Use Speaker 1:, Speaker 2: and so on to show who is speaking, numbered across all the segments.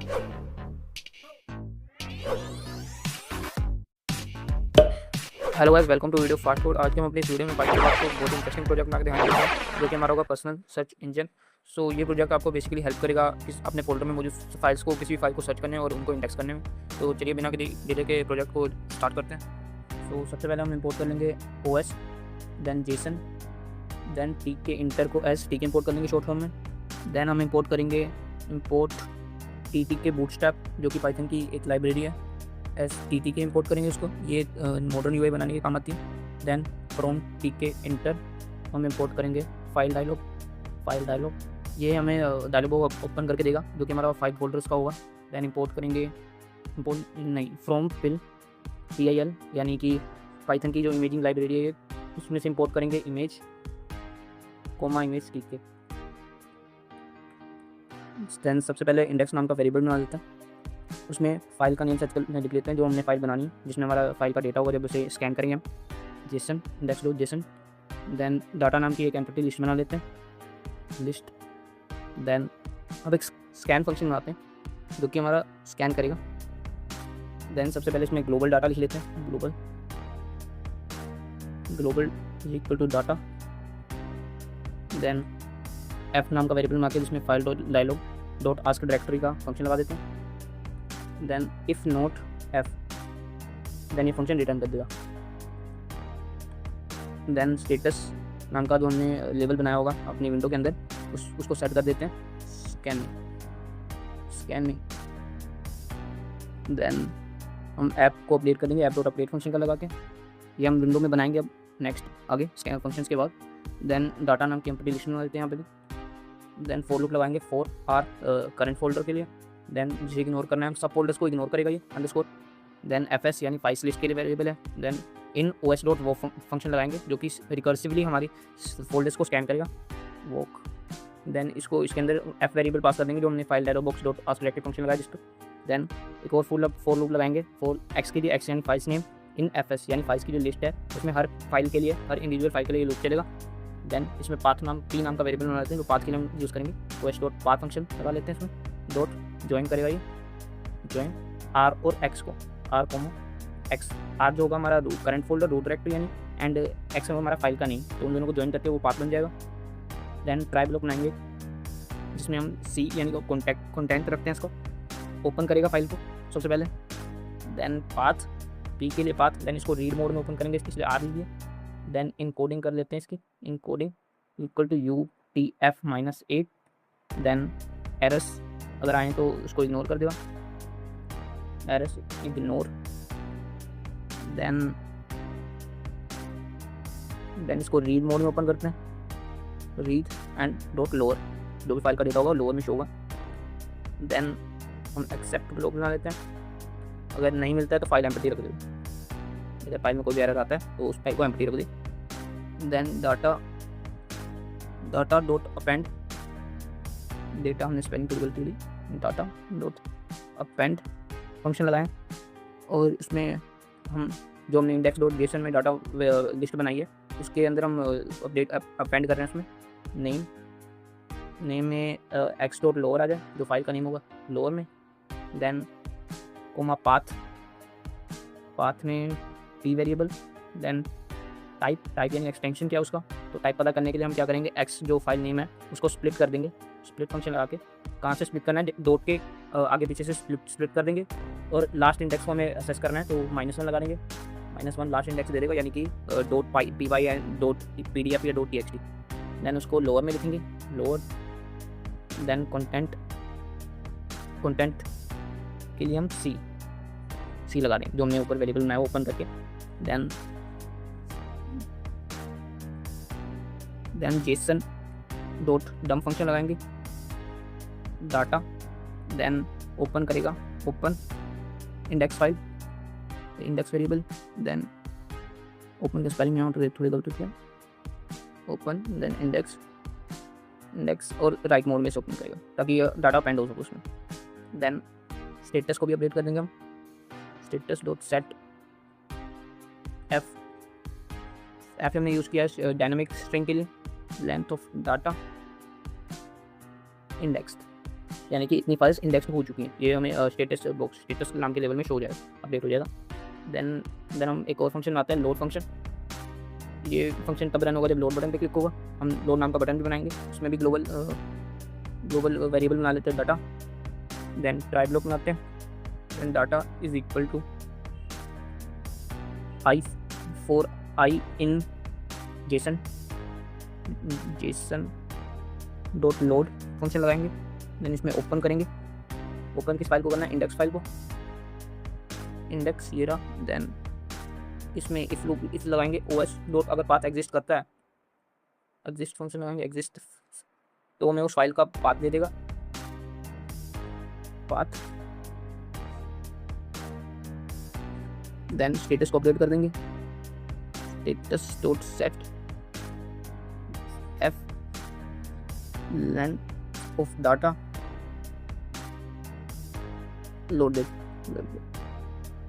Speaker 1: Hello guys, welcome to video fast food. आज के हम अपनी इस वीडियो में पाइथन आपको बहुत इंटरेस्टिंग प्रोजेक्ट में ध्यान देते हैं, जो कि हमारा होगा पर्सनल सर्च इंजन। सो ये प्रोजेक्ट आपको बेसिकली हेल्प करेगा अपने फोल्डर में मौजूद फाइल्स को, किसी भी फाइल को सर्च करने और उनको इंडेक्स करने में। तो चलिए बिना डिले के प्रोजेक्ट को स्टार्ट करते हैं। तो सबसे पहले हम इंपोर्ट कर लेंगे OS, then JSON, then tkinter को एस टी के इंपोर्ट कर लेंगे शॉर्ट फॉर्म में। देन हम इंपोर्ट करेंगे इंपोर्ट टी के बूटस्ट्रैप, जो कि पाइथन की एक लाइब्रेरी है। STT के इंपोर्ट करेंगे इसको, ये मॉडर्न UI बनाने के काम आती है। देन फ्रॉम TK इंटर हम इंपोर्ट करेंगे फाइल डायलॉग, ये हमें डायलॉग ओपन करके देगा, जो कि हमारा फाइल फोल्डर्स का होगा। देन इंपोर्ट करेंगे फ्रॉम PIL, यानी कि पाइथन की जो इमेजिंग लाइब्रेरी है, उसमें से इंपोर्ट करेंगे इमेज TK। देन सबसे पहले इंडेक्स नाम का वेरिएबल बना देते हैं, उसमें फाइल का नेम सर्च कर लिख लेते हैं जो हमने फाइल बनानी है, जिसमें हमारा फाइल का डेटा होगा जब उसे स्कैन करेंगे हम, जेसन index.json। देन डाटा नाम की एक एंटिटी लिस्ट बना लेते हैं, लिस्ट। देन अब एक स्कैन फंक्शन बनाते हैं जो कि हमारा स्कैन करेगा। देन सबसे पहले इसमें ग्लोबल डाटा लिख लेते हैं, global equal to data. Then f नाम का वेरिएबल बना के जिसमें file dialog dot ask directory का फंक्शन लगा देते हैं। Then if not f, then ये फंक्शन रिटर्न कर देगा। देन स्टेटस नाम का जो हमने लेवल बनाया होगा अपनी विंडो के अंदर, उसको सेट कर देते हैं स्कैन में। देन हम ऐप को अपडेट कर देंगे, ऐप डॉट अपडेट फंक्शन का लगा के, ये हम विंडो में बनाएंगे अब नेक्स्ट आगे स्कैन फंक्शंस के बाद। देन डाटा नाम की एम्प्टी लिस्ट बना देते हैं यहाँ पे। देन फॉर लूप लगाएंगे फॉर आर करंट फोल्डर के लिए। देन जिसे इग्नोर करना है, हम सब फोल्डर्स को इग्नोर करेगा ये अंडरस्कोर। देन FS यानी फाइल्स लिस्ट के लिए वेरिएबल है। देन इन OS डॉट वो फंक्शन लगाएंगे जो कि रिकर्सिवली हमारी फोल्डर्स को स्कैन करेगा, वॉक। देन इसको इसके अंदर F वेरिएबल पास कर देंगे जो हमने file dialog box dot ask directory function लगाया जिसको। देन एक और फॉर लूप लगाएंगे फॉर x के लिए, x यानी फाइल्स नेम, इन FS यानी फाइल्स की जो लिस्ट है उसमें हर फाइल के लिए, हर इंडिविजुअल फाइल के लिए लूप चलेगा। देन इसमें पाथ नाम P नाम का वेरिएबल बना लेते हैं, जो पाथ के लिए हम यूज़ करेंगे, OS डॉट पाथ फंक्शन लगा लेते हैं इसमें, डॉट ज्वाइन करेगा ये, ज्वाइन R और X को, R कोमा X, R जो होगा हमारा करंट फोल्डर रूट डायरेक्टरी यानी, एंड X हमारा फाइल का नेम, तो उन दोनों को ज्वाइन करके वो पाथ बन जाएगा। देन ट्राई ब्लॉक बनाएंगे जिसमें हम C यानी कंटेंट रखते हैं, इसको ओपन करेगा फाइल को सबसे पहले। देन पाथ P के लिए पाथ, देन इसको रीड मोड में ओपन करेंगे, इसके लिए R लीजिए। देन इनकोडिंग कर लेते हैं इसकी, encoding equal to UTF-8। Then errors अगर आए तो उसको इग्नोर कर देगा, एरर्स इग्नोर। देन इसको रीड मोड में ओपन करते हैं, रीड एंड डॉट लोअर, जो भी फाइल का डेटा होगा लोअर में शो होगा। देन हम एक्सेप्ट ब्लॉक बना लेते हैं, अगर नहीं मिलता है तो फाइल एम्प्टी रख देते, अगर फाइल में कोई भी एरर आता है तो उस फाइल को एम्प्टी रख दे। Then data dot append, data हमने स्पेलिंग की गलती ली, डाटा डॉट अपेंड फंक्शन लगाएं, और इसमें हम जो हमने index.json में डाटा लिस्ट बनाई है उसके अंदर हम अपडेट अपेंड कर रहे हैं, उसमें नेम में x डॉट लोअर आ जाए, जो फाइल का नेम होगा लोअर में। देन कोमा पाथ में p वेरिएबल। देन टाइप यानी एक्सटेंशन क्या है उसका, तो टाइप पता करने के लिए हम क्या करेंगे, x जो फाइल नेम है उसको स्प्लिट कर देंगे, स्प्लिट फंक्शन लगा के, कहाँ से स्प्लिट करना है, डॉट के आगे पीछे से स्प्लिट कर देंगे, और लास्ट इंडेक्स को हमें असेस करना है तो -1 लगा देंगे, -1 लास्ट इंडेक्स दे देगा, यानी कि dot py and dot pdf या डॉट txt। देन उसको लोअर में लिखेंगे, लोअर। देन कंटेंट के लिए हम C लगा देंगे, जो हमने ऊपर वेरिएबल बनाया ओपन करके। Then JSON dot dump function लगाएंगे, डाटा। देन ओपन करेगा, open index file, index variable. Then open का स्पेलिंग यहाँ थोड़ी गलती किया, ओपन देन इंडेक्स और राइट मोड में से ओपन करेगा ताकि डाटा अपेंड हो सके उसमें। देन स्टेटस को भी अपडेट कर देंगे हम, स्टेटस डॉट सेट एफ हमने यूज़ किया है डायनामिक स्ट्रिंग के लिए, लेंथ ऑफ डाटा इंडेक्स। यानी कि इतनी फाइल्स इंडेक्स हो चुकी हैं। ये हमें स्टेटस बॉक्स स्टेटस नाम के लेवल में शो हो जाएगा, अपडेट हो जाएगा। देन हम एक और फंक्शन आता है लोड फंक्शन। ये फंक्शन तब रन होगा जब लोड बटन पे क्लिक होगा। हम लोड नाम का बटन भी बनाएंगे, उसमें भी ग्लोबल वेरिएबल बना लेते हैं डाटा। देन ट्राई ब्लॉक बनाते हैं, then data is equal to I for I in JSON dot load function लगाएंगे। देन इसमें ओपन करेंगे, ओपन किस फाइल को करना है, इंडेक्स फाइल को, इंडेक्स ये रहा। देन इसमें इफ लूप इफ लगाएंगे os डॉट, अगर पाथ एग्जिस्ट करता है, एग्जिस्ट फंक्शन लगाएंगे एग्जिस्ट, तो हमें उस फाइल का पाथ दे देगा, पाथ। देन स्टेटस को अपडेट कर देंगे, status dot set F length of data loaded,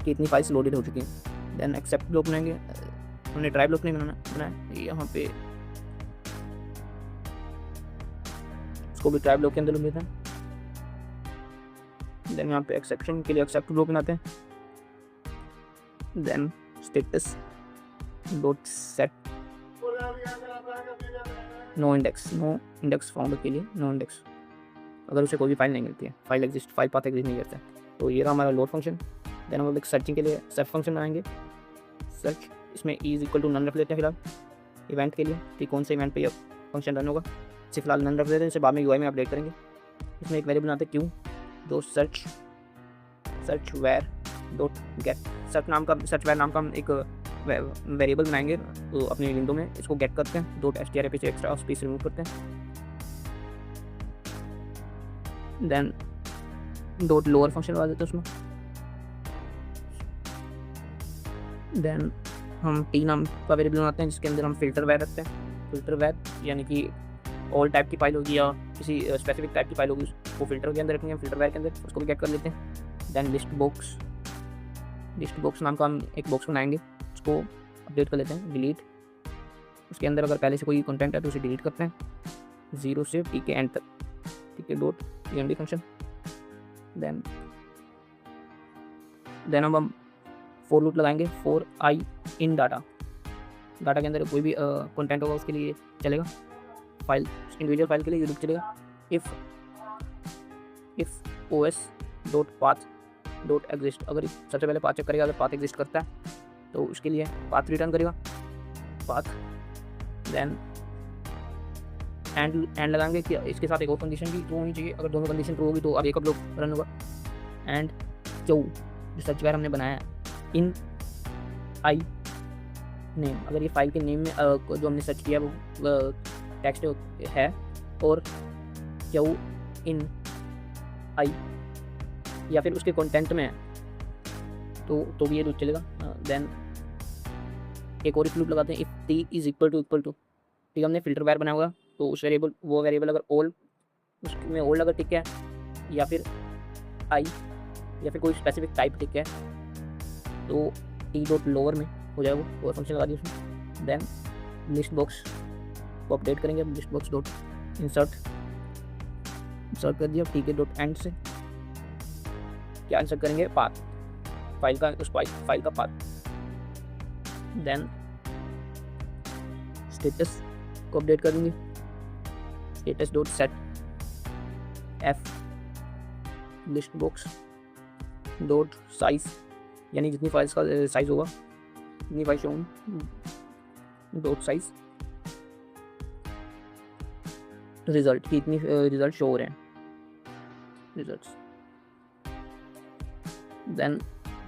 Speaker 1: कितनी फाइल्स लोडेड हो चुकी हैं। देन एक्सेप्ट ब्लॉक बनाएंगे, हमने ट्राई ब्लॉक नहीं बनाया यहाँ पे, इसको भी ट्राई ब्लॉक के अंदर लेते हैं। देन यहाँ पे एक्सेप्शन के लिए एक्सेप्ट ब्लॉक बनाते हैं। Then status dot set no index found के लिए नो इंडेक्स, अगर उसे कोई भी फाइल नहीं मिलती है, फाइल पाथ एग्जिस्ट नहीं करता है। तो ये रहा हमारा लोड फंक्शन। देन हम एक सर्चिंग के लिए सर्च फंक्शन बनाएंगे, सर्च, इसमें इज इक्वल टू नन रख लेते हैं फिलहाल इवेंट के लिए, कि कौन से इवेंट पे यह फंक्शन रन होगा, इसे फिलहाल नन रख लेते हैं, इसे बाद में यूआई में अपडेट करेंगे। इसमें एक वेरिएबल बनाते हैं क्यू दो search var dot get, search var नाम का हम एक वेरिएबल बनाएंगे तो अपनी विंडो में इसको गेट करते हैं, डॉट strf से एक्स्ट्रा स्पेस रिमूव करते हैं। देन डॉट लोअर फंक्शन लगा देते हैं उसमें। देन हम टी नाम का वेरिएबल बनाते हैं जिसके अंदर हम फिल्टर वेयर रखते हैं, फिल्टर वेयर यानी कि ऑल टाइप की फाइल होगी या किसी स्पेसिफिक टाइप की फाइल होगी उसको फिल्टर के अंदर रखेंगे, फिल्टर वेयर के अंदर, उसको भी गेट कर लेते हैं। देन लिस्ट बॉक्स नाम का हम एक बॉक्स बनाएंगे, उसको अपडेट कर लेते हैं, डिलीट, उसके अंदर अगर पहले से कोई कंटेंट है तो उसे डिलीट करते हैं 0 से टी के एंड तक, ठीक है, डॉट emd फंक्शन। देन हम फॉर लूप लगाएंगे, फॉर आई इन डाटा के अंदर कोई भी कंटेंट होगा उसके लिए चलेगा, फाइल इंडिविजुअल फाइल के लिए लूप चलेगा। If os dot path dot exist, अगर सबसे पहले पाथ चेक करेगा, अगर पाथ एग्जिस्ट करता है तो उसके लिए पाथ रिटर्न करेगा, पाथ। देन एंड लगाएंगे कि इसके साथ एक और कंडीशन भी ट्रू होनी चाहिए, अगर दोनों कंडीशन ट्रू होगी तो आगे का ब्लॉक रन होगा। एंड जो सर्च वेयर हमने बनाया है इन आई नेम, अगर ये फाइल के नेम में जो हमने सर्च किया वो टेक्स्ट है और क्यू इन आई या फिर उसके कंटेंट में है तो भी ये लूप चलेगा। देन एक और लूप लगाते हैं, if T is equal to ठीक, हमने फिल्टर वेयर बनाया होगा तो उस वेरिएबल अगर ऑल, उसमें ऑल अगर टिक है या फिर आई या फिर कोई स्पेसिफिक टाइप टिक है तो टी डॉट लोअर में हो जाएगा वो, और फंक्शन लगा दिया उसमें। देन लिस्ट बॉक्स को अपडेट करेंगे, लिस्ट बॉक्स डॉट इंसर्ट कर दिया, टी के डॉट एंड से क्या इंसर्ट करेंगे, पाथ, फाइल का उस फाइल का पाथ। देन स्टेटस को अपडेट कर देंगे, status dot set F list box dot size, यानी जितनी फाइल्स का साइज होगा इतनी file show dot size result की इतनी रिजल्ट शो हो रहे हैं रिजल्ट्स। देन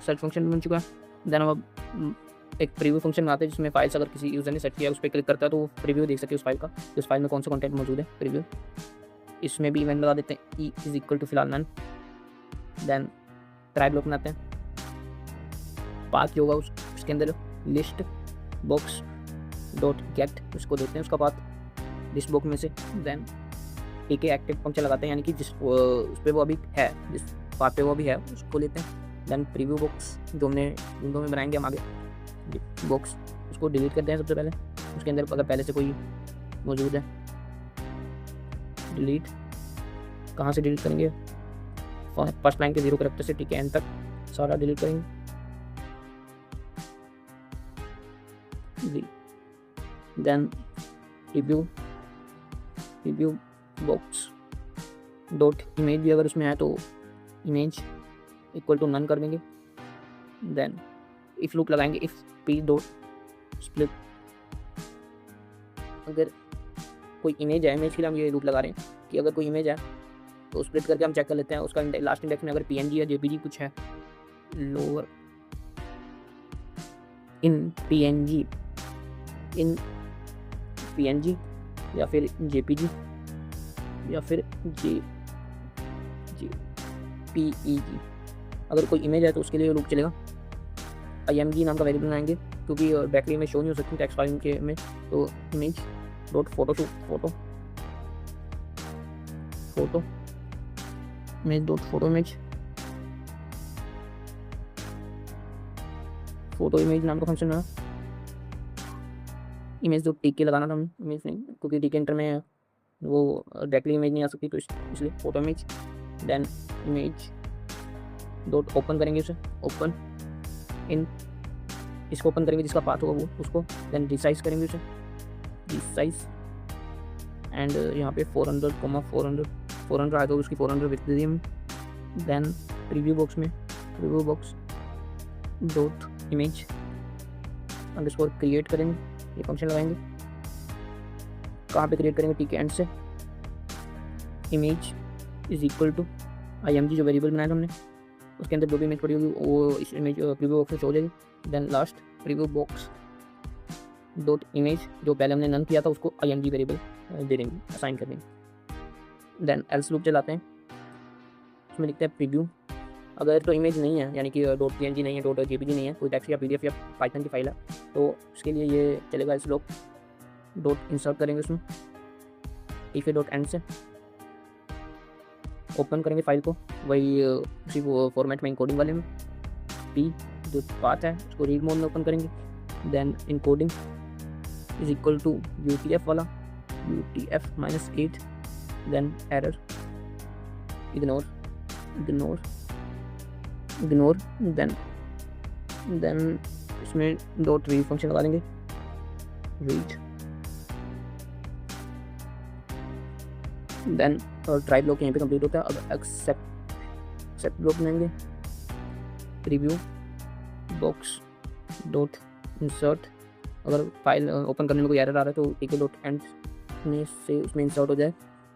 Speaker 1: सर्च फंक्शन बन चुका है। देन हम अब एक प्रीव्यू फंक्शन बनाते हैं जिसमें फाइल्स अगर किसी यूज़र ने सेट किया उस पर क्लिक करता है तो वो प्रीव्यू देख सके उस फाइल का, उस फाइल में कौन सा कंटेंट मौजूद है, प्रीव्यू। इसमें भी इवेंट लगा देते हैं ई इज इक्वल टू फिलहाल नन। देन ट्राई ब्लॉक बनाते हैं, पाथ जो होगा उसके अंदर लिस्ट बॉक्स डॉट गेट, उसको देते हैं उसका पाथ लिस्ट बॉक्स में से। देन एक एक्टिव फंक्शन लगाते हैं यानी कि जिस उस पर वो अभी है, जिस पाथ पे वो अभी है उसको लेते हैं। देन प्रीव्यू बॉक्स जो हमने विंडो में बनाएंगे हम आगे बॉक्स, उसको डिलीट करते हैं सबसे पहले, उसके अंदर अगर पहले से कोई मौजूद है डिलीट। कहाँ से डिलीट करेंगे, फर्स्ट लाइन के 0 कैरेक्टर से टी के एंड तक सारा डिलीट करेंगे। Then review box dot image भी अगर उसमें है तो इमेज इक्वल टू नन कर देंगे। देन इफ लूप लगाएंगे, इफ पी डॉट स्प्लिट, अगर कोई इमेज है, इमेज के लिए हम ये लूप लगा रहे हैं कि अगर कोई इमेज है तो स्प्लिट करके हम चेक कर लेते हैं उसका लास्ट इंडेक्स में अगर पीएनजी या जेपीजी कुछ है, लोअर इन पीएनजी या फिर जेपीजी या फिर जेपीईजी, अगर कोई इमेज है तो उसके लिए लूप चलेगा। img नाम का वेरिएबल बनाएंगे क्योंकि डायरेक्टली में शो नहीं हो सकती टेक्स्ट फाइल के में, तो image dot photo image dot photo image नाम का फंक्शन है। इमेज डॉट टीके लगाना था हमें, इमेज नहीं क्योंकि टीके इंटर में वो डायरेक्टली इमेज नहीं आ सकती तो इसलिए photo image. Then image dot open करेंगे उसे, ओपन इन, इसको ओपन करेंगे जिसका पाथ होगा वो उसको। देन रिसाइज करेंगे उसे, रिसाइज एंड यहाँ पे 400 आया तो उसकी 400 विथ दे दी हमें। देन प्रीव्यू बॉक्स में preview box dot image underscore create करेंगे, ये फंक्शन लगाएंगे। कहाँ पे क्रिएट करेंगे, टी के एंड से। Image is equal to img जो वेरिएबल बनाया था हमने उसके अंदर जो भी इमेज पड़ी होगी वो इस इमेज प्रीव्यू बॉक्स में शो हो जाएगी। Then last preview box dot image जो पहले हमने नन किया था उसको img वेरिएबल दे देंगे, असाइन कर देंगे। देन एल्स लूप चलाते हैं, उसमें लिखते हैं प्रीव्यू, अगर तो इमेज नहीं है यानी कि डॉट png नहीं है, डॉट jpg नहीं है, कोई टेक्स्ट या pdf या पाइथन की फाइल है तो उसके लिए ये चलेगा। एल्स लूप डॉट इंसर्ट करेंगे उसमें टीके डॉट एंड से, ओपन करेंगे फाइल को वही उसी वो फॉर्मेट में इनकोडिंग वाले में, पी जो पाथ है उसको रीड मोड में ओपन करेंगे। Then encoding is equal to UTF वाला UTF -8, then error ignore, then इसमें डॉट रीड फंक्शन लगा देंगे, रीड। देन ट्राई ब्लॉक यहीं पे कंप्लीट होता है। अब एक्सेप्ट ब्लॉक बनाएंगे, प्रीव्यू बॉक्स डॉट इंसर्ट, अगर फाइल ओपन करने में कोई एरर आ रहा है तो टीके डॉट एंड में से उसमें इंसर्ट हो जाए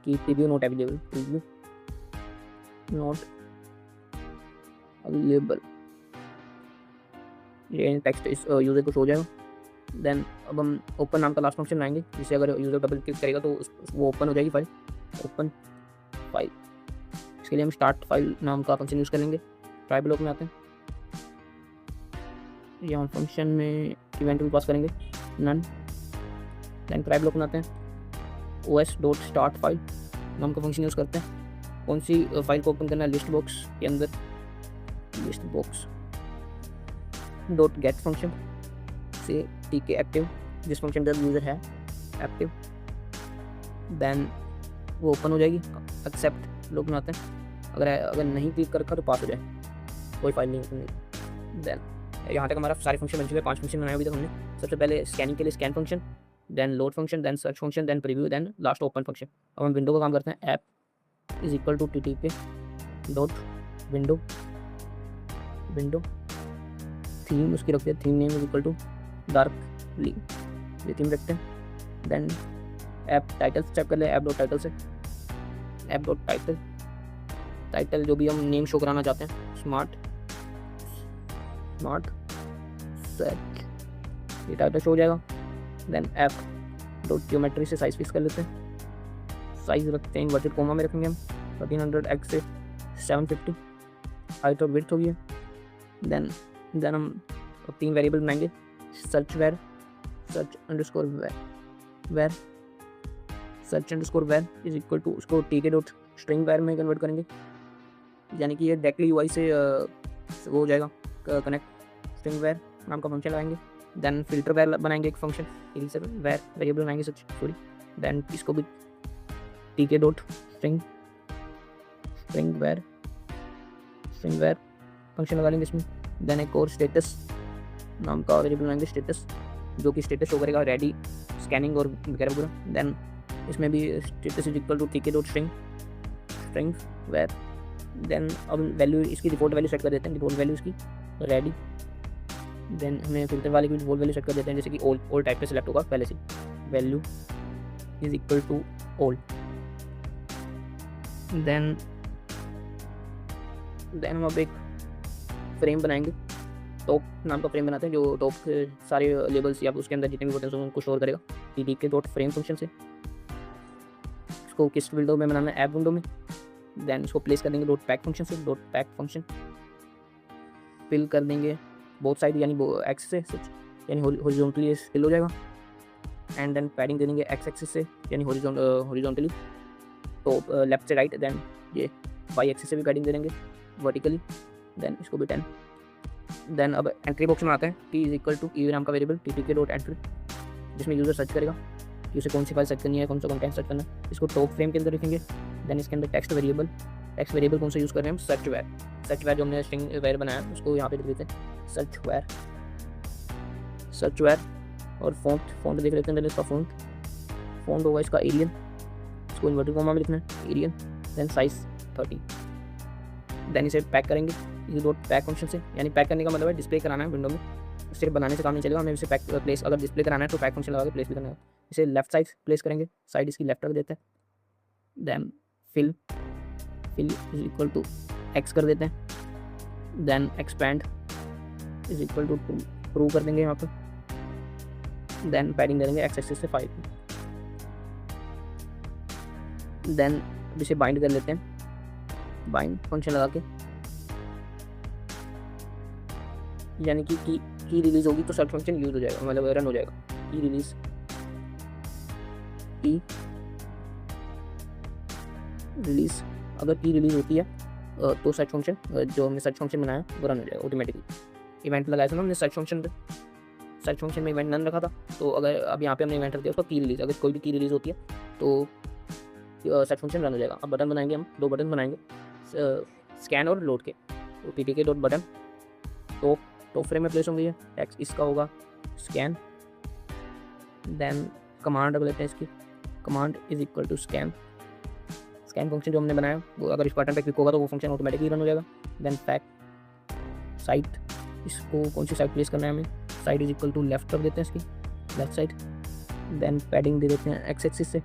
Speaker 1: कि preview not available, preview not available, ये टेक्स्ट इस यूज़र को शो हो जाएगा। देन अब हम ओपन नाम का लास्ट फंक्शन लाएंगे जिससे अगर यूज़र डबल क्लिक करेगा तो वो ओपन हो जाएगी फाइल, ओपन फाइल। इसके लिए हम स्टार्ट फाइल नाम का फंक्शन यूज़ करेंगे। ट्राई ब्लॉक में आते हैं, यहाँ फंक्शन में इवेंट भी पास करेंगे नन। देन ट्राई ब्लॉक में आते हैं, os डॉट स्टार्ट फाइल नाम का फंक्शन यूज़ करते हैं। कौन सी फाइल को ओपन करना है, लिस्ट बॉक्स के अंदर, list box dot gate function से टीके एक्टिव जिस फंक्शन का यूज़र है एक्टिव, देन वो ओपन हो जाएगी। एक्सेप्ट लोग बनाते हैं, अगर नहीं क्लिक कर रखा तो पास हो जाए, कोई फाइल नहीं ओपन नहीं। देन यहाँ तक हमारा सारे फंक्शन बन चुके हैं, 5 फंक्शन बनाए अभी तक हमने। सबसे पहले स्कैनिंग के लिए scan function, then load function, then search function, then preview, then last open function. अब हम विंडो का काम करते हैं, app is equal to ttp dot window theme उसकी रखते हैं, theme name is equal to darkly, ये थीम रखते हैं। देन ऐप टाइटल चेक कर ले, ऐप डॉट टाइटल से, ऐप डॉट टाइटल जो भी हम नेम शो कराना चाहते हैं, स्मार्ट सर्च, ये टाइटल शो हो जाएगा। देन ऐप डॉट ज्योमेट्री से साइज फिक्स कर लेते हैं, साइज रखते हैं इन्वर्टेड कोमा में रखेंगे हम 1300x से 750, हाइट और विड्थ होगी। देन हम 3 वेरिएबल बनाएंगे, search underscore var is equal to उसको टीके डॉट स्ट्रिंग वेर में कन्वर्ट करेंगे, यानी कि ये डायरेक्टली यूआई से वो हो जाएगा कनेक्ट। स्ट्रिंग वेर नाम का फंक्शन लगाएंगे। देन फिल्टर वेर बनाएंगे एक फंक्शन, वेर वेरिएबल बनाएंगे देन इसको भी TK dot string string var function लगा लेंगे इसमें। देन एक और स्टेटस नाम का वेरिएबल बनाएंगे, स्टेटस, जो कि स्टेटस शो करेगा रेडी, स्कैनिंग और वगैरह वगैरह। देन इसमें भी स्टेटस इज इक्वल टू टीके डॉट स्ट्रिंग वेर। देन अब वैल्यू इसकी डिफॉल्ट वैल्यू सेट कर देते हैं, डिफॉल्ट वैल्यू इसकी रेडी। देन हमें फिल्टर वाले की डिफॉल्ट वैल्यू सेट कर देते हैं, जैसे कि ऑल टाइप पे सिलेक्ट होगा पहले से, value is equal to all. Then हम अब एक फ्रेम बनाएंगे, टॉप नाम का फ्रेम बनाते हैं, जो टॉप के सारे लेबल्स या उसके अंदर जितने भी बटन उनको स्टोर करेगा टीडीके डॉट फ्रेम फंक्शन से। इसको किस विंडो में बनाना है, ऐप विंडो में। देन इसको प्लेस कर देंगे डॉट पैक फंक्शन से, डॉट पैक फंक्शन फिल कर देंगे बोथ साइड, यानी एक्स से यानी हॉरिजॉन्टली फिल हो जाएगा। एंड देन पैडिंग दे देंगे एक्स एक्सिस से, यानी हॉरिजॉन्टली तो लेफ्ट से राइट। देन ये वाई एक्सिस से भी पैडिंग दे देंगे वर्टिकली। देन इसको भी 10। देन अब एंट्री बॉक्स में आता है टी इज इक्वल टू ई नाम का वेरिएबल टीटीके डॉट एंट्री, जिसमें यूज़र सर्च करेगा कि उसे कौन सी फाइल सर्च करनी है, कौन सा कंटेंट सर्च करना है। इसको टॉप फ्रेम के अंदर लिखेंगे। देन इसके अंदर टेक्स्ट वेरिएबल कौन सा यूज़ कर रहे हैं हम, सर्च वेयर जो हमने स्ट्रिंग वेयर बनाया है उसको यहाँ पे लिख देते हैं सर्च वेयर। और फॉन्ट देख लेते हैं। देन इसका फॉन्ट होगा इसका एरियल, इसको इन्वर्टेड कॉमा में लिखना है एरियल। Then size 30। देन इसे पैक करेंगे इस डॉट पैक फंक्शन से, यानी पैक करने का मतलब है डिस्प्ले कराना है विंडो में, सिर्फ बनाने से काम नहीं चलेगा, हमें इसे पैक प्लेस अगर डिस्प्ले कराना है तो पैक फंक्शन लगा के प्लेस भी करना है। इसे लेफ्ट साइड प्लेस करेंगे, साइड इसकी लेफ्ट रख देते हैं। Then fill is equal to X कर देते हैं। Then expand is equal to prove कर देंगे यहाँ पर। देन पैडिंग करेंगे एक्स एक्सिस से 5। देन इसे बाइंड कर लेते हैं, बाइंड फंक्शन लगा के, यानी कि की रिलीज होगी तो सर्च फंक्शन यूज हो जाएगा, मतलब रन हो जाएगा। की रिलीज अगर की रिलीज होती है तो सर्च फंक्शन जो हमने सर्च फंक्शन बनाया वो रन हो जाएगा ऑटोमेटिकली। इवेंट लगाया था ना हमने सर्च फंक्शन पे, सर्च फंक्शन में इवेंट नन रखा था, तो अगर अब यहाँ पे हमने इवेंट रख दिया उसका की रिलीज, अगर कोई भी की रिलीज होती है तो सर्च फंक्शन रन हो जाएगा। अब बटन बनाएंगे हम, 2 बटन बनाएंगे स्कैन और लोड के। तो TTK dot button top frame में प्लेस होंगे ये, टेक्स्ट इसका होगा स्कैन। देन कमांड रख लेते हैं इसकी, command is equal to scan function जो हमने बनाया वो अगर इस बटन पे क्लिक होगा तो वो फंक्शन ऑटोमेटिकली रन हो जाएगा। देन पैक साइड, इसको कौन सी साइड प्लेस करना है हमें, side is equal to left रख देते हैं इसकी, लेफ्ट साइड। देन पैडिंग दे देते हैं एक्स एक्सिस से,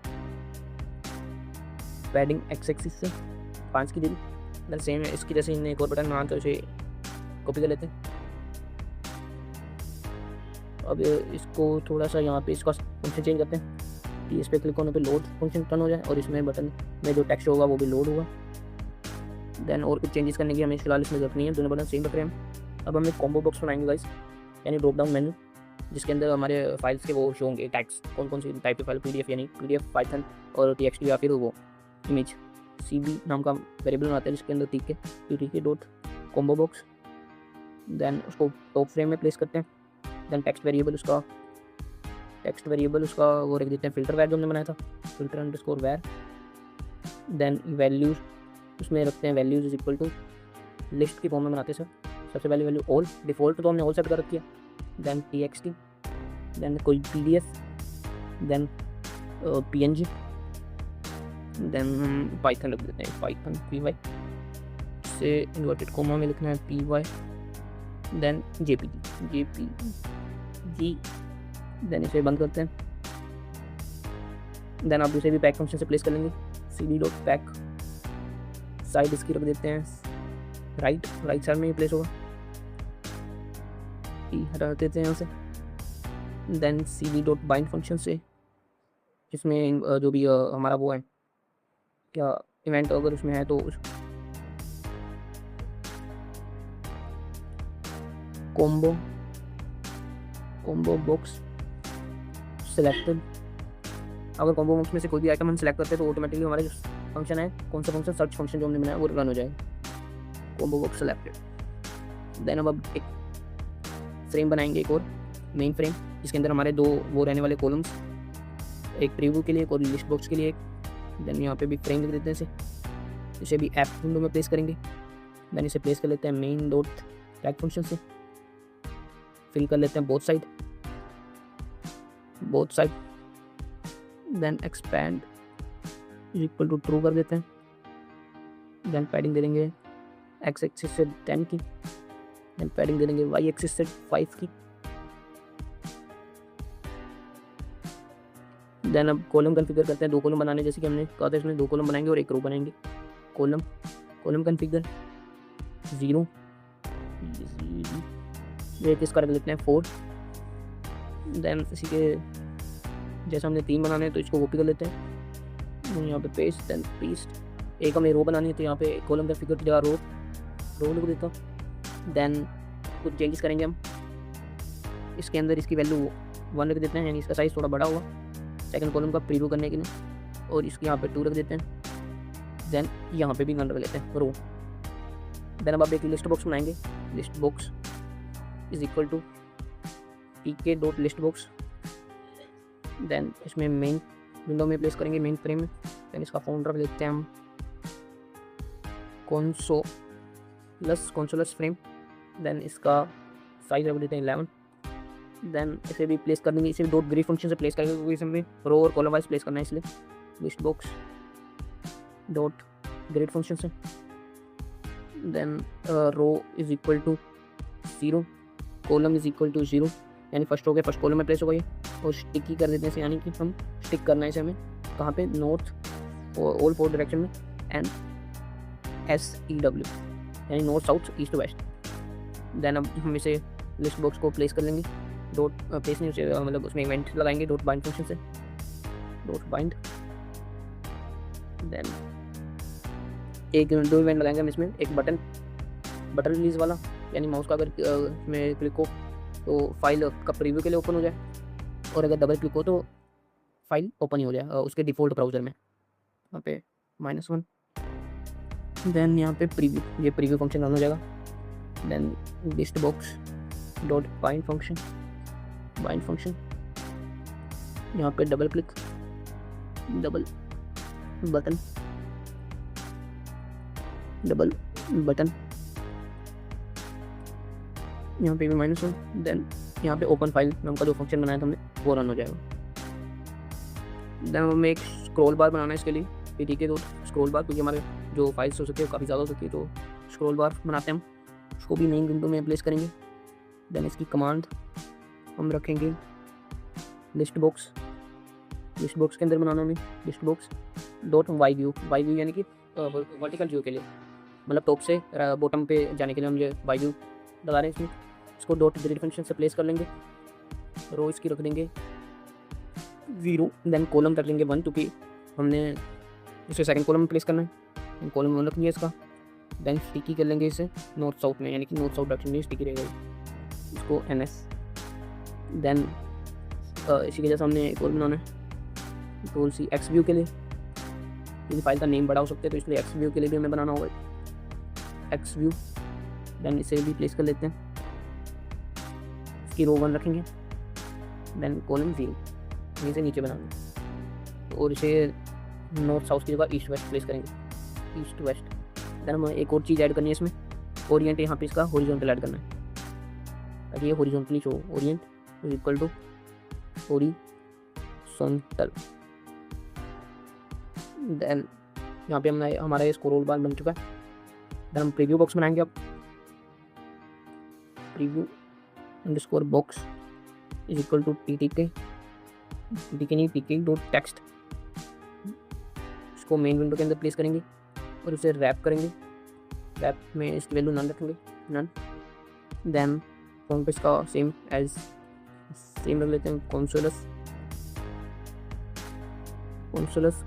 Speaker 1: पैडिंग एक्स एक्सिस से 5 की दे दी। देन सेम इसकी जैसे इन्हें एक और बटन बना तो इसे कॉपी कर लेते हैं। अब इसको थोड़ा सा यहाँ पे इसका फंक्शन चेंज करते हैं कि इस पर क्लिक होने पे लोड फंक्शन टर्न हो जाए और इसमें बटन में जो टेक्स्ट होगा वो भी लोड होगा। देन और कुछ चेंजेस करने की हमें फिलहाल इसमें जरूरत नहीं है, दोनों बटन सेम रख रहे हैं। अब हम एक कॉम्बो बॉक्स बनाएंगे गाइस, यानी ड्रॉप डाउन मेन्यू, जिसके अंदर हमारे फाइल्स के वो शो होंगे टैग्स, कौन सी टाइप की फाइल, पीडीएफ यानी पीडीएफ, पाइथन और टीएक्सटी, या फिर वो इमेज। सीबी नाम का वेरिएबल बनाते हैं जिसके अंदर TTK dot combo box. Then उसको टॉप फ्रेम में प्लेस करते हैं। देन टेक्स्ट वेरिएबल उसका वो रख देते हैं फिल्टर वेयर जो हमने बनाया था, filter underscore var. Then values उसमें रखते हैं, values is equal to list की फॉर्म में बनाते हैं सर। सबसे पहले वैल्यू ऑल, डिफ़ॉल्ट तो हमने ऑल सेट कर रखी है। देन टीएक्सटी, देन कोई PDF, then PNG, then Python रख देते हैं, पाइथन पीवाई से इन्वर्टेड कोमा में लिखना है पीवाई। देन जेपीजी, देन इसे बंद करते हैं। देन आप इसे भी पैक फंक्शन से प्लेस कर लेंगे, cd डॉट पैक, साइड इसकी रख देते हैं राइट साइड में ही प्लेस होगा, हटा देते हैं यहाँ से। Then cd dot bind function से, जिसमें जो भी हमारा वो है क्या इवेंट अगर उसमें है तो कॉम्बो बॉक्स सिलेक्टेड, अगर कॉम्बो बॉक्स में से कोई भी आइटम हम सिलेक्ट करते हैं तो ऑटोमेटिकली हमारे जो फंक्शन है, कौन सा फंक्शन, सर्च फंक्शन जो हमने बनाया वो रन हो जाएगा, कॉम्बो बॉक्स सिलेक्टेड। देन अब एक फ्रेम बनाएंगे, एक और मेन फ्रेम, जिसके अंदर हमारे 2 वो रहने वाले कॉलम्स, एक प्रीव्यू के लिए एक और लिस्ट बॉक्स के लिए एक। देन यहाँ पे भी फ्रेम लिख देते हैं इसे, इसे भी ऐप विंडो में प्लेस करेंगे। देन इसे प्लेस कर लेते हैं मेन डॉट टैग फंक्शन से, फिल कर लेते हैं both side, then expand equal to true कर देते हैं। देन पैडिंग दे देंगे एक्स एक्सिस से 10 की, देन पैडिंग दे देंगे वाई एक्सिस से 5 की। देन अब कॉलम कॉन्फ़िगर करते हैं, 2 कॉलम बनाने, जैसे कि हमने कहा था इसमें 2 कॉलम बनाएंगे और 1 रो बनाएंगे। कॉलम कॉन्फ़िगर 0 रेट इसका रख लेते हैं 4। देन इसी के जैसे हमने 3 बनाने हैं तो इसको कॉपी कर लेते हैं, यहाँ पे पेस्ट, देन पेस्ट। एक हमें रो बनानी है तो यहाँ पे कॉलम कॉन्फ़िगर की जगह रो लिख देता हूँ। देन कुछ चेंजेस करेंगे हम, इसके अंदर इसकी वैल्यू 1 रख देते हैं, यानी इसका साइज़ थोड़ा बड़ा हुआ सेकंड कॉलम का प्रीव्यू करने के लिए, और इसके यहाँ पे 2 रख देते हैं। देन यहाँ पे भी 1 रख लेते हैं रो। देन अब आप एक लिस्ट बॉक्स बनाएंगे, list box is equal to pk dot list box. Then इसमें मेन विंडो में प्लेस करेंगे, मेन फ्रेम में। देन इसका फ़ॉन्ट रख लेते हैं हम कंसोलस फ्रेम। देन इसका साइज रख देते हैं 11। देन इसे भी प्लेस कर देंगे, इसे भी डॉट ग्रिड फंक्शन से प्लेस करेंगे क्योंकि इसमें रो और कॉलम वाइज प्लेस करना है, इसलिए list box dot grid function से। Then row is equal to 0, column is equal to 0, यानी फर्स्ट हो गया, फर्स्ट कॉलम में प्लेस हो गई, और स्टिकी कर देते हैं इसे, यानी कि हम स्टिक करना है इसे हमें कहाँ पे, नॉर्थ और ऑल 4 डायरेक्शन में, एंड SEW यानी north south east west. Then अब हम इसे लिस्ट बॉक्स को प्लेस कर लेंगे, डॉट प्लेस नहीं उसे मतलब उसमें इवेंट लगाएंगे डॉट बाइंड फंक्शन से, डॉट बाइंड। देन एक 2 इवेंट लगाएंगे हम इसमें, एक बटन रिलीज वाला, यानी माउस का अगर इसमें क्लिक हो तो फाइल का प्रीव्यू के लिए ओपन हो जाए, और अगर डबल क्लिक हो तो फाइल ओपन ही हो जाए उसके डिफ़ॉल्ट ब्राउज़र में, यहाँ पे -1। देन यहाँ पे प्रीव्यू, ये प्रीव्यू फंक्शन ऑन हो जाएगा। Then list box dot bind function, यहाँ पे डबल क्लिक, डबल बटन, यहाँ पे भी -1। देन यहाँ पे ओपन फाइल नाम का जो फंक्शन बनाया था हमने वो रन हो जाएगा। देन हमें एक स्क्रॉल बार बनाना है इसके लिए, ठीक है, तो स्क्रॉल बार, क्योंकि हमारे जो फाइल्स हो सकती है काफ़ी ज़्यादा हो सकती है, तो स्क्रॉल बार बनाते हैं हम, उसको भी मेन विंडो में प्लेस करेंगे। देन इसकी कमांड हम रखेंगे लिस्ट बॉक्स के अंदर बनाना हमें list box dot Y view यानी कि वर्टिकल व्यू के लिए, मतलब टॉप से बॉटम पे जाने के लिए हम ये वाई व्यू लगा रहे हैं इसमें। इसको डॉट ग्रिड फंक्शन से प्लेस कर लेंगे, रो इसकी रख देंगे 0। देन कॉलम रख लेंगे 1, क्योंकि हमने इसे सेकंड कॉलम में प्लेस करना है, कॉलम 1 रखेंगे इसका। देन स्टिकी कर लेंगे इसे नॉर्थ साउथ में, यानी कि नॉर्थ साउथ डायरेक्शन में स्टिकी रहेगा इसको NS। देन इसी के जैसा हमने एक और बनाना है, कंट्रोल C एक्स व्यू के लिए, क्योंकि फाइल का नेम बड़ा हो सकता है तो इसलिए एक्स व्यू के लिए भी हमें बनाना होगा एक्स व्यू। देन इसे भी प्लेस कर लेते हैं, इसकी रो 1 रखेंगे, देन कॉलम 0 इसे नीचे बनाना है, और इसे नॉर्थ साउथ की जगह ईस्ट वेस्ट प्लेस करेंगे, ईस्ट वेस्ट। देन हमें एक और चीज़ ऐड करनी है इसमें, ओरिएंट, यहाँ पे इसका हॉरिजॉन्टल ऐड करना है, ताकि ये horizontally show, orient is equal to horizontal. Then यहाँ पे हमारा ये स्क्रॉल बार बन चुका है। देन हम प्रीव्यू बॉक्स बनाएंगे, अब preview underscore box is equal to pk dot text. इसको मेन विंडो के अंदर प्लेस करेंगे और उसे रैप करेंगे, रैप में इसकी वैल्यू नन रखेंगे, नन। देन फॉन्ट पे इसका सेम रख लेते हैं कंसोलस।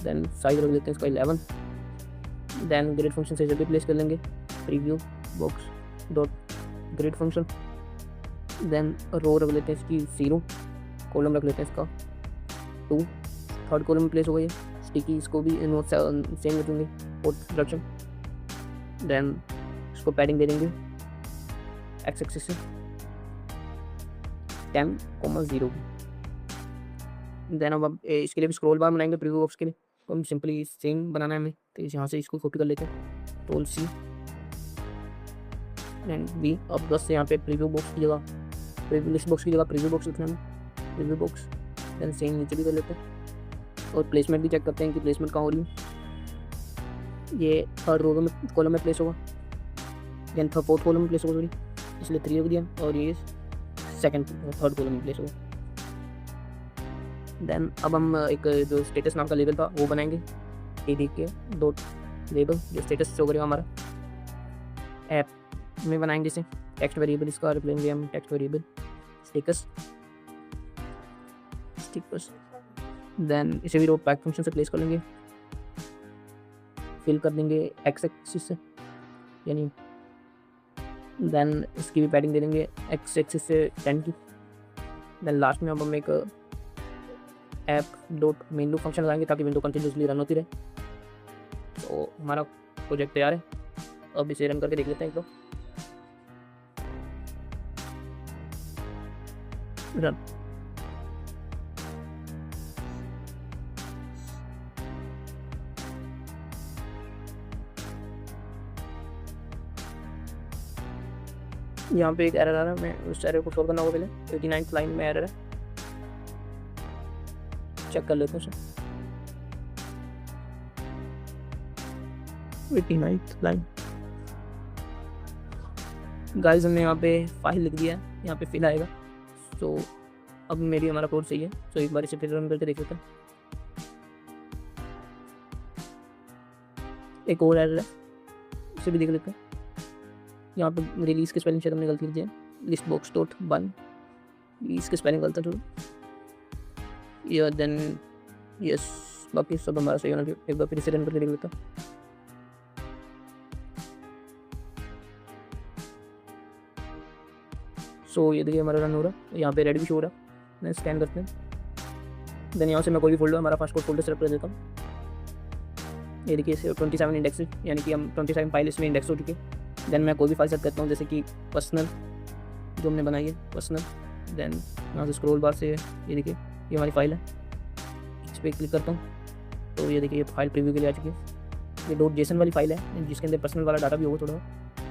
Speaker 1: देन साइज रख लेते हैं इसका 11। देन ग्रिड फंक्शन से जब प्लेस कर लेंगे, preview box dot grid function. Then row रख लेते हैं इसकी 0, कॉलम रख लेते हैं इसका 2, थर्ड कॉलम में प्लेस हो गई है। स्टिकी इसको भी नोट सेम रखेंगे, फोर्थ डायरेक्शन। देन इसको पैडिंग दे देंगे एक्स एक्सिस से 10,0। देन अब इसके लिए भी स्क्रॉल बार बनाएंगे प्रीव्यू बॉक्स के लिए, तो हम सिंपली सेम बनाना है हमें, तो यहाँ से इसको कॉपी कर लेते हैं, कंट्रोल सी एंड वी। अब बस यहाँ पे प्रीव्यू बॉक्स की जगह, प्रीव्यू लिस्ट बॉक्स की जगह प्रीव्यू बॉक्स लिखना है, प्रीव्यू बॉक्स। देन सेम नीचे भी कर लेते हैं और प्लेसमेंट भी चेक करते हैं कि प्लेसमेंट कहाँ हो रही है। ये थर्ड रो में कॉलम में प्लेस होगा, देन फोर्थ कॉलम में प्लेस होगा, सॉरी इसलिए 3 रख दिया, और ये सेकंड थर्ड कॉलम में प्लेस होगा। देन अब हम एक जो स्टेटस नाम का लेबल था वो बनाएंगे, AD के डॉट लेबल, जो स्टेटस शो करेगा हमारा ऐप में बनाएंगे। जैसे टेक्स्ट वेरिएबल इसका लेंगे हम, टेक्स्ट वेरिएबल स्टिकर्स, देन इसे भी रो पैक फंक्शन से प्लेस कर लेंगे, फिल कर देंगे एक्स एक्सिस से, यानी देन इसकी भी पैडिंग दे देंगे एक्स एक्सिस से 10 की। देन लास्ट में अब हम एक app dot main loop function लगाएंगे ताकि विंडो कंटिन्यूसली रन होती रहे। तो हमारा प्रोजेक्ट तैयार है, अब इसे रन करके देख लेते हैं एक तो रन। यहाँ पे एक एरर आ रहा है, मैं उस एरर को सॉल्व करना होगा पहले। 89th लाइन में एरर है, चेक कर लेते हैं उसे। 89th लाइन गाइस, हमने यहाँ पे फाइल लिख दिया है, यहाँ पे फिल आएगा। तो अब मेरी हमारा कोड सही है, तो एक बार इसे फिर रन करके देख लेते हैं। एक और एरर है, इसे भी देख लेते हैं। यहाँ पे रिलीज के स्पेलिंग शायद हमने गलती की है, लिस्ट बॉक्स डॉट बन, रिलीज के स्पेलिंग गलत है थोड़ा, या देन यस, बाकी सब हमारा सही होना चाहिए। एक बार फिर इसे रन करके देख लेता हूँ। सो ये देखिए हमारा रन हो रहा है, यहाँ पे रेड भी शो हो रहा है। मैं स्कैन करते हैं, देन यहाँ से मैं कोई भी फोल्डर, हमारा फर्स्ट कोड फोल्डर सेलेक्ट कर देता हूँ। ये देखिए 27 इंडेक्स, यानी कि हम 27 फाइल इसमें इंडेक्स हो चुके हैं। देन मैं कोई भी फाइल सेलेक्ट करता हूँ, जैसे कि पर्सनल जो हमने बनाई है पर्सनल। देन यहाँ से स्क्रॉल बार से ये देखिए ये हमारी फाइल है, इस पर क्लिक करता हूँ तो ये देखिए ये फाइल प्रीव्यू के लिए आ चुकी है। ये .json वाली फाइल है जिसके अंदर पर्सनल वाला डाटा भी होगा थोड़ा,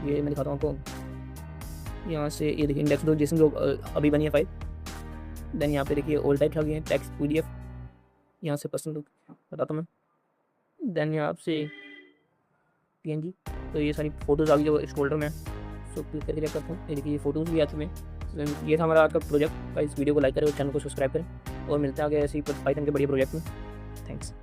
Speaker 1: ये मैं दिखाता हूँ आपको। यहाँ से ये देखिए index.json जो अभी बनी है फाइल। देन यहाँ पे देखिए ऑल टाइप आ गए हैं, टेक्स्ट PDF, यहाँ से पर्सनल बताता हूँ मैं। देन यहाँ से PNG, तो ये सारी फोटोज़ आ गई जो इस फोल्डर में है। सो क्लिक करके चेक करता हूँ, ये देखिए ये फोटोज़ भी आते हैं। ये था हमारा आज का प्रोजेक्ट। इस वीडियो को लाइक करें और चैनल को सब्सक्राइब करें, और मिलते हैं आगे ऐसे ही पाइथन के बढ़िया प्रोजेक्ट में। थैंक्स।